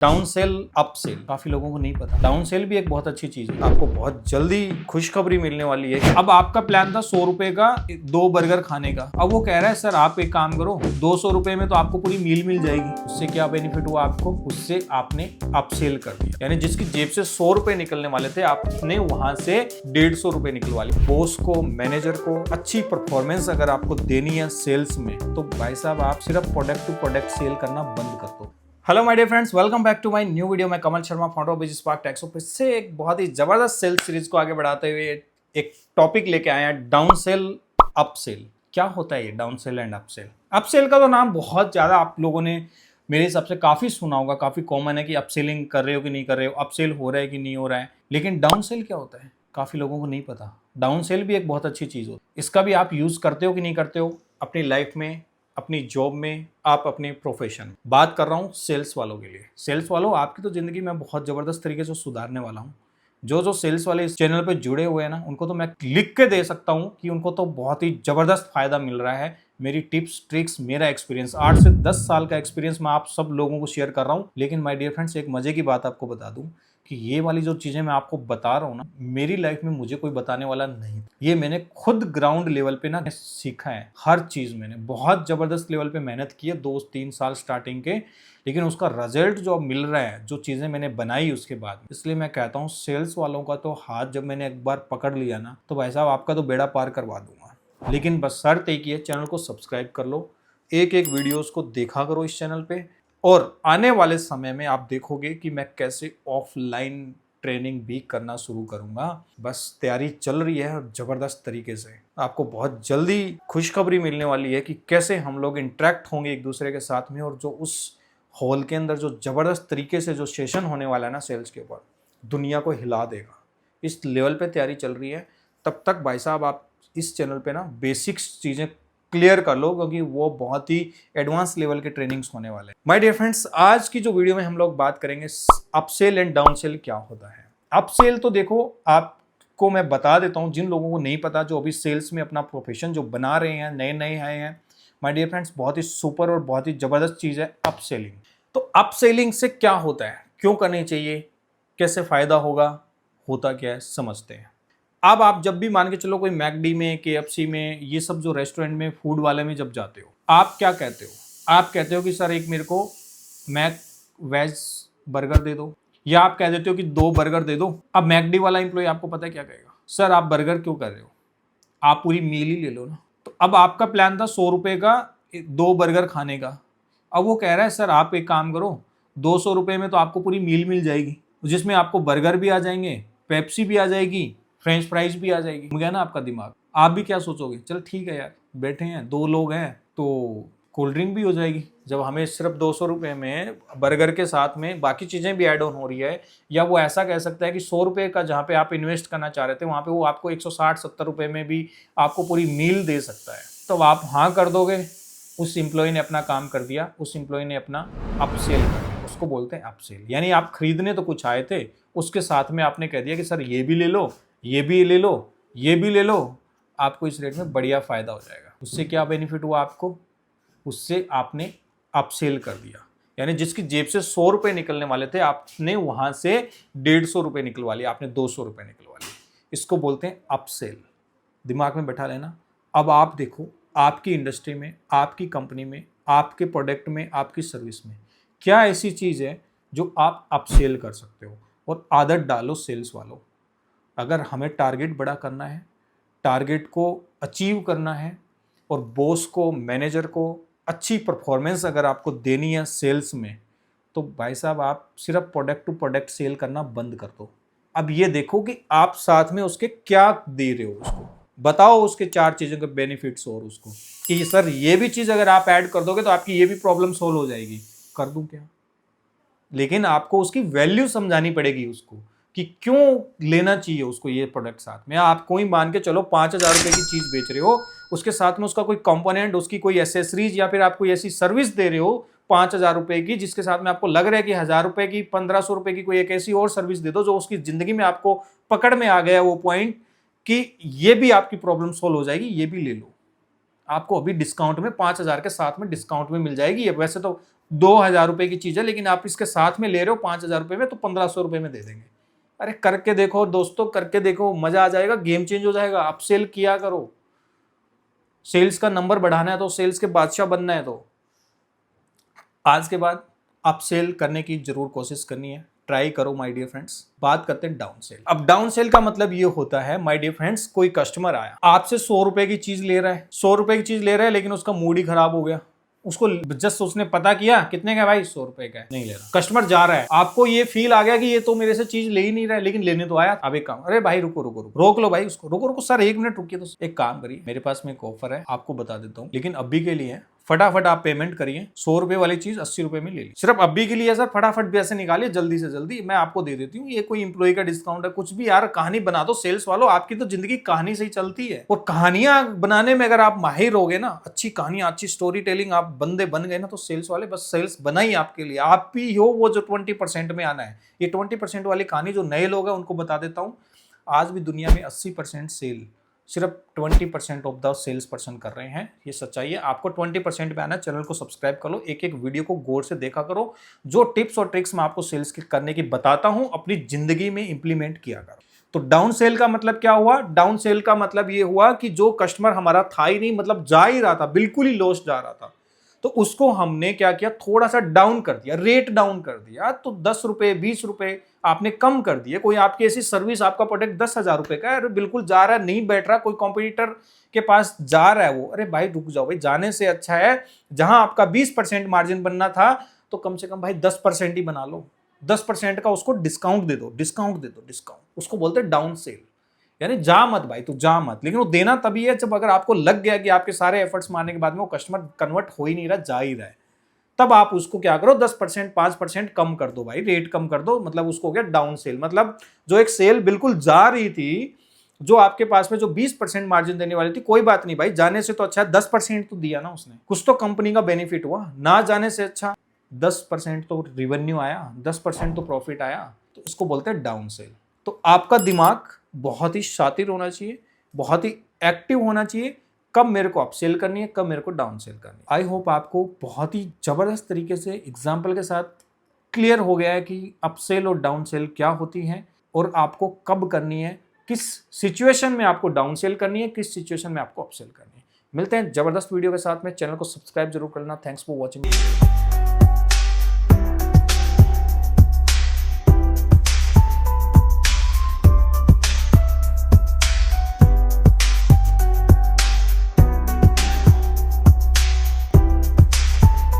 Down cell up cell काफी लोगों को नहीं पता। डाउन सेल भी एक बहुत अच्छी चीज है। आपको बहुत जल्दी खुशखबरी मिलने वाली है। अब आपका प्लान था 100 रुपए का 2 बर्गर खाने का। अब वो कह रहा है सर आप एक काम करो 200 रुपए में तो आपको पूरी मील मिल जाएगी। उससे क्या बेनिफिट हुआ आपको? उससे आपने अप सेल कर दिया। यानी जिसकी जेब से 100 रुपए निकलने वाले थे आपने वहां से 150 रुपए निकलवा लिए। बॉस को, मैनेजर को अच्छी परफॉर्मेंस अगर आपको देनी है सेल्स में तो भाई साहब आप सिर्फ प्रोडक्ट टू प्रोडक्ट सेल करना बंद कर दो। Hello my dear friends, welcome back to my new video. मैं Kamal Sharma, founder of business spark Texo. फिर से एक बहुत ही जबरदस्त सेल्स सीरीज को आगे बढ़ाते हुए एक टॉपिक लेके आए हैं, डाउन सेल अप सेल। क्या होता है ये down sell and up sell? Up sell का तो नाम बहुत ज्यादा आप लोगों ने मेरे हिसाब से काफी सुना होगा, काफी कॉमन है कि अप सेलिंग कर रहे हो कि नहीं कर रहे हो, अप सेल हो रहा है कि नहीं हो रहा है। लेकिन डाउन सेल क्या होता है काफी लोगों को नहीं पता। डाउन सेल भी एक बहुत अच्छी चीज होती है। इसका भी आप यूज करते हो कि नहीं करते हो अपनी लाइफ में, अपनी जॉब में, आप अपने प्रोफेशन। बात कर रहा हूँ सेल्स वालों के लिए। सेल्स वालों, आपकी तो जिंदगी में बहुत जबरदस्त तरीके से सुधारने वाला हूँ। जो सेल्स वाले इस चैनल पे जुड़े हुए हैं ना, उनको तो मैं लिख के दे सकता हूँ कि उनको तो बहुत ही जबरदस्त फायदा मिल रहा है। मेरी टिप्स, ट्रिक्स, मेरा एक्सपीरियंस, 8 से 10 साल का एक्सपीरियंस मैं आप सब लोगों को शेयर कर रहा हूँ। लेकिन माय डियर फ्रेंड्स, एक मजे की बात आपको बता दूं कि ये वाली जो चीजें मैं आपको बता रहा हूँ ना, मेरी लाइफ में मुझे कोई बताने वाला नहीं। ये मैंने खुद ग्राउंड लेवल पे ना सीखा है। हर चीज मैंने बहुत जबरदस्त लेवल पे मेहनत की है 2-3 साल स्टार्टिंग के। लेकिन उसका रिजल्ट जो अब मिल रहा है, जो चीजें मैंने बनाई उसके बाद, इसलिए मैं कहता हूँ सेल्स वालों का तो हाथ जब मैंने एक बार पकड़ लिया ना, तो भाई साहब आपका तो बेड़ा पार करवा दूंगा। लेकिन बस शर्त एक ही है, चैनल को सब्सक्राइब कर लो, एक एक वीडियोस को देखा करो इस चैनल पे। और आने वाले समय में आप देखोगे कि मैं कैसे ऑफलाइन ट्रेनिंग भी करना शुरू करूंगा। बस तैयारी चल रही है और जबरदस्त तरीके से। आपको बहुत जल्दी खुशखबरी मिलने वाली है कि कैसे हम लोग इंटरेक्ट होंगे एक दूसरे के साथ में, और जो उस हॉल के अंदर जो जबरदस्त तरीके से जो सेशन होने वाला है ना सेल्स के ऊपर, दुनिया को हिला देगा। इस लेवल पे तैयारी चल रही है। तब तक भाई साहब आप इस चैनल पे ना बेसिक्स चीजें क्लियर कर लो, क्योंकि वो बहुत ही एडवांस लेवल के ट्रेनिंग्स होने वाले हैं। माय डियर फ्रेंड्स, आज की जो वीडियो में हम लोग बात करेंगे अपसेल एंड डाउन सेल क्या होता है। अपसेल तो देखो, आपको मैं बता देता हूं जिन लोगों को नहीं पता, जो अभी सेल्स में अपना प्रोफेशन जो बना रहे हैं, नए नए आए हैं, माय डियर फ्रेंड्स, बहुत ही सुपर और बहुत ही जबरदस्त चीज है अपसेलिंग। तो अपसेलिंग से क्या होता है, क्यों करनी चाहिए, कैसे फायदा होगा, होता क्या है, समझते हैं। अब आप जब भी मान के चलो कोई मैकडी में, केएफसी में, ये सब जो रेस्टोरेंट में, फूड वाले में जब जाते हो, आप क्या कहते हो? आप कहते हो कि सर एक मेरे को मैक वेज बर्गर दे दो, या आप कह देते हो कि 2 बर्गर दे दो। अब मैकडी वाला एम्प्लॉय आपको पता है क्या कहेगा? सर आप बर्गर क्यों कर रहे हो, आप पूरी मील ही ले लो ना। तो अब आपका प्लान था 100 रुपए का 2 बर्गर खाने का। अब वो कह रहा है सर आप एक काम करो 200 रुपए में तो आपको पूरी मील मिल जाएगी, जिसमें आपको बर्गर भी आ जाएंगे, पेप्सी भी आ जाएगी, फ्रेंच फ्राइज भी आ जाएगी। गया ना आपका दिमाग? आप भी क्या सोचोगे, चल ठीक है यार, बैठे हैं 2 लोग हैं तो कोल्ड ड्रिंक भी हो जाएगी। जब हमें सिर्फ 200 रुपए में बर्गर के साथ में बाकी चीजें भी ऐड ऑन हो रही है। या वो ऐसा कह सकता है कि 100 रुपए का जहाँ पे आप इन्वेस्ट करना चाह रहे थे, वहां पे वो आपको 160-70 रुपए में भी आपको पूरी मील दे सकता है। तो आप हाँ कर दोगे। उस एम्प्लॉय ने अपना काम कर दिया, उस एम्प्लॉय ने अपना अपसेल कर दिया। उसको बोलते हैं अपसेल। यानी आप खरीदने तो कुछ आए थे, उसके साथ में आपने कह दिया कि सर ये भी ले लो, ये भी ले लो, ये भी ले लो, आपको इस रेट में बढ़िया फायदा हो जाएगा। उससे क्या बेनिफिट हुआ आपको? उससे आपने अपसेल कर दिया। यानी जिसकी जेब से 100 रुपए निकलने वाले थे, आपने वहां से 150 रुपए निकलवा लिए, आपने 200 रुपए निकलवा लिए। इसको बोलते हैं अपसेल। दिमाग में बैठा लेना। अब आप देखो, आपकी इंडस्ट्री में, आपकी कंपनी में, आपके प्रोडक्ट में, आपकी सर्विस में क्या ऐसी चीज है जो आप अपसेल कर सकते हो। और आदत डालो सेल्स वालों, अगर हमें टारगेट बड़ा करना है, टारगेट को अचीव करना है, और बॉस को, मैनेजर को अच्छी परफॉर्मेंस अगर आपको देनी है सेल्स में, तो भाई साहब आप सिर्फ प्रोडक्ट टू प्रोडक्ट सेल करना बंद कर दो। अब ये देखो कि आप साथ में उसके क्या दे रहे हो, उसको बताओ उसके 4 चीज़ों के बेनिफिट्स, और उसको कि सर ये भी चीज़ अगर आप ऐड कर दोगे तो आपकी ये भी प्रॉब्लम सोल्व हो जाएगी। कर दूं क्या? लेकिन आपको उसकी वैल्यू समझानी पड़ेगी उसको कि क्यों लेना चाहिए उसको ये प्रोडक्ट साथ में। आप कोई मान के चलो 5,000 रुपए की चीज बेच रहे हो, उसके साथ में उसका कोई कंपोनेंट, उसकी कोई एसेसरीज, या फिर आप कोई ऐसी सर्विस दे रहे हो 5,000 रुपए की, जिसके साथ में आपको लग रहा है कि 1,000 रुपए की, 1,500 रुपए की कोई एक ऐसी और सर्विस दे दो जो उसकी जिंदगी में आपको पकड़ में आ गया वो पॉइंट कि ये भी आपकी प्रॉब्लम सोल्व हो जाएगी, ये भी ले लो। आपको अभी डिस्काउंट में 5,000 के साथ में डिस्काउंट में मिल जाएगी। वैसे तो 2,000 रुपए की चीज है, लेकिन आप इसके साथ में ले रहे हो 5,000 रुपए में, तो 1,500 रुपए में दे देंगे। अरे करके देखो दोस्तों, करके देखो, मजा आ जाएगा, गेम चेंज हो जाएगा। आप सेल किया करो। सेल्स का नंबर बढ़ाना है तो, सेल्स के बादशाह बनना है तो आज के बाद आप सेल करने की जरूर कोशिश करनी है, ट्राई करो माय डियर फ्रेंड्स। बात करते हैं डाउन सेल। अब डाउन सेल का मतलब ये होता है माय डियर फ्रेंड्स, कोई कस्टमर आया आपसे 100 रुपए की चीज ले रहा है, 100 रुपए की चीज ले रहा है, लेकिन उसका मूड ही खराब हो गया। उसको जस्ट उसने पता किया कितने का भाई, 100 रुपए का है, नहीं ले रहा। कस्टमर जा रहा है, आपको ये फील आ गया कि ये तो मेरे से चीज ले ही नहीं रहा है, लेकिन लेने तो आया। अब एक काम, अरे भाई रुको रुको रुको, रोक लो भाई उसको, रुको रुको सर 1 मिनट रुकिए। तो एक काम करिए, मेरे पास में एक ऑफर है, आपको बता देता हूँ, लेकिन अभी के लिए फटाफट आप पेमेंट करिए। 100 रुपए वाली चीज 80 रुपए में ले ली, सिर्फ अभी के लिए सर। फटाफट पैसे निकालिए जल्दी से जल्दी, मैं आपको दे देती हूँ। ये कोई इंप्लॉय का डिस्काउंट है, कुछ भी यार कहानी बना दो सेल्स वालों। आपकी तो जिंदगी कहानी से ही चलती है, और कहानियां बनाने में अगर आप माहिर हो गए ना, अच्छी कहानियां, अच्छी स्टोरी टेलिंग आप बंदे बन गए ना, तो सेल्स वाले बस सेल्स बना ही आपके लिए। आप ही हो वो जो 20% में आना है। ये 20% वाली कहानी जो नए लोग हैं उनको बता देता हूँ, आज भी दुनिया में 80% सेल सिर्फ 20% ऑफ द सेल्स पर्सन कर रहे हैं। ये सच्चाई है। आपको 20% पे आना है। चैनल को सब्सक्राइब कर लो, एक एक वीडियो को गौर से देखा करो। जो टिप्स और ट्रिक्स मैं आपको सेल्स करने की बताता हूं, अपनी जिंदगी में इंप्लीमेंट किया करो। तो डाउन सेल का मतलब क्या हुआ? डाउन सेल का मतलब ये हुआ कि जो कस्टमर हमारा था ही नहीं, मतलब जा ही रहा था, बिल्कुल ही लॉस जा रहा था, तो उसको हमने क्या किया, थोड़ा सा डाउन कर दिया, रेट डाउन कर दिया। तो 10 रुपए 20 रुपए आपने कम कर दिए। कोई आपकी ऐसी सर्विस, आपका प्रोडक्ट 10,000 रुपए का है, बिल्कुल जा रहा है, नहीं बैठ रहा, कोई कॉम्पिटिटर के पास जा रहा है वो, अरे भाई रुक जाओ भाई, जाने से अच्छा है जहां आपका 20% मार्जिन बनना था, तो कम से कम भाई 10% ही बना लो। 10% का उसको डिस्काउंट दे दो, डिस्काउंट दे दो, डिस्काउंट। उसको बोलते हैं डाउन सेल। यानी जा मत भाई, तू जा मत, लेकिन वो देना तभी है जब अगर आपको लग गया कि आपके सारे एफर्ट्स मारने के बाद में वो कस्टमर कन्वर्ट हो ही नहीं रहा, जा ही रहा है, तब आप उसको क्या करो, 10% 5% कम कर दो भाई, रेट कम कर दो। मतलब उसको हो गया डाउन सेल। मतलब जो एक सेल बिल्कुल जा रही थी, जो आपके पास में जो 20% मार्जिन देने वाली थी, कोई बात नहीं भाई, जाने से तो अच्छा 10% तो दिया ना उसने, कुछ तो कंपनी का बेनिफिट हुआ। ना जाने से अच्छा 10% तो रिवेन्यू आया, 10% तो प्रॉफिट आया, तो इसको बोलते हैं डाउन सेल। तो आपका दिमाग बहुत ही शातिर होना चाहिए, बहुत ही एक्टिव होना चाहिए, कब मेरे को अप सेल करनी है, कब मेरे को डाउन सेल करनी है। आई होप आपको बहुत ही जबरदस्त तरीके से एग्जाम्पल के साथ क्लियर हो गया है कि अप सेल और डाउन सेल क्या होती है, और आपको कब करनी है, किस सिचुएशन में आपको डाउन सेल करनी है, किस सिचुएशन में आपको अप सेल करनी है। मिलते हैं जबरदस्त वीडियो के साथ में। चैनल को सब्सक्राइब जरूर करना। Thanks for watching.